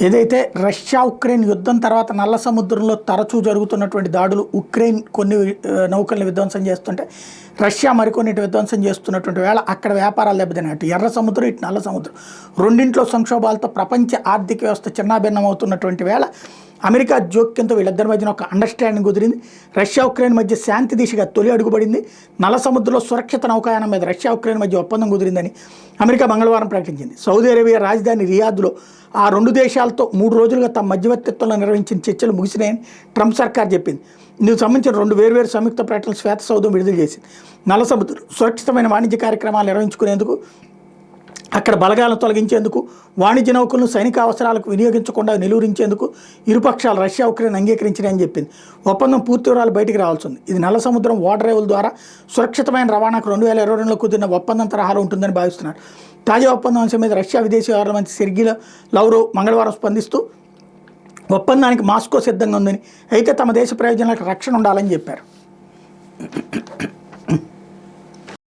ఏదైతే Russia Ukraine యుద్ధం తర్వాత నల్ల సముద్రంలో తరచూ జరుగుతున్నటువంటి దాడులు, ఉక్రెయిన్ కొన్ని నౌకల్ని విధ్వంసం చేస్తుంటే రష్యా మరికొన్నిటి విధ్వంసం చేస్తున్నటువంటి వేళ అక్కడ వ్యాపారాలు దెబ్బతిన్నట్టు ఎర్ర సముద్రం, ఇటు నల్ల సముద్రం రెండింట్లో సంక్షోభాలతో ప్రపంచ ఆర్థిక వ్యవస్థ చిన్నాభిన్నం అవుతున్నటువంటి వేళ అమెరికా జోక్యంతో వీళ్ళిద్దరి మధ్యన ఒక అండర్స్టాండింగ్ కుదిరింది. రష్యా ఉక్రెయిన్ మధ్య శాంతి దిశగా తొలి అడుగుపడింది. నల్ల సముద్రంలో సురక్షిత నౌకాయానం మీద రష్యా ఉక్రెయిన్ మధ్య ఒప్పందం కుదిరిందని అమెరికా మంగళవారం ప్రకటించింది. సౌదీ అరేబియా రాజధాని రియాద్లో ఆ రెండు దేశాలతో 3 రోజులుగా తమ మధ్యవర్తిత్వంలో నిర్వహించిన చర్చలు ముగిసినాయని ట్రంప్ సర్కార్ చెప్పింది. ఇందుకు సంబంధించిన 2 వేర్వేరు సంయుక్త ప్రకటనలు శ్వేత సౌధం విడుదల చేసింది. నల్ల సముద్రం సురక్షితమైన వాణిజ్య కార్యక్రమాలు నిర్వహించుకునేందుకు, అక్కడ బలగాలను తొలగించేందుకు, వాణిజ్య నౌకలను సైనిక అవసరాలకు వినియోగించకుండా నిలువరించేందుకు ఇరుపక్షాలు రష్యా ఉక్రెయిన్ అంగీకరించినాయని చెప్పింది. ఒప్పందం పూర్తి వివరాలు బయటికి రావాల్సి ఉంది. ఇది నల్ల సముద్రం ఓడర్ రేవుల ద్వారా సురక్షితమైన రవాణాకు 2022లో కుదిరిన ఒప్పందం తరహాలో ఉంటుందని భావిస్తున్నారు. తాజా ఒప్పందం అంశం మీద రష్యా విదేశీ వ్యవహారాల మంత్రి సెర్గీ లవ్రోవ్ మంగళవారం స్పందిస్తూ ఒప్పందానికి మాస్కో సిద్ధంగా ఉందని, అయితే తమ దేశ ప్రయోజనాలకు రక్షణ ఉండాలని చెప్పారు.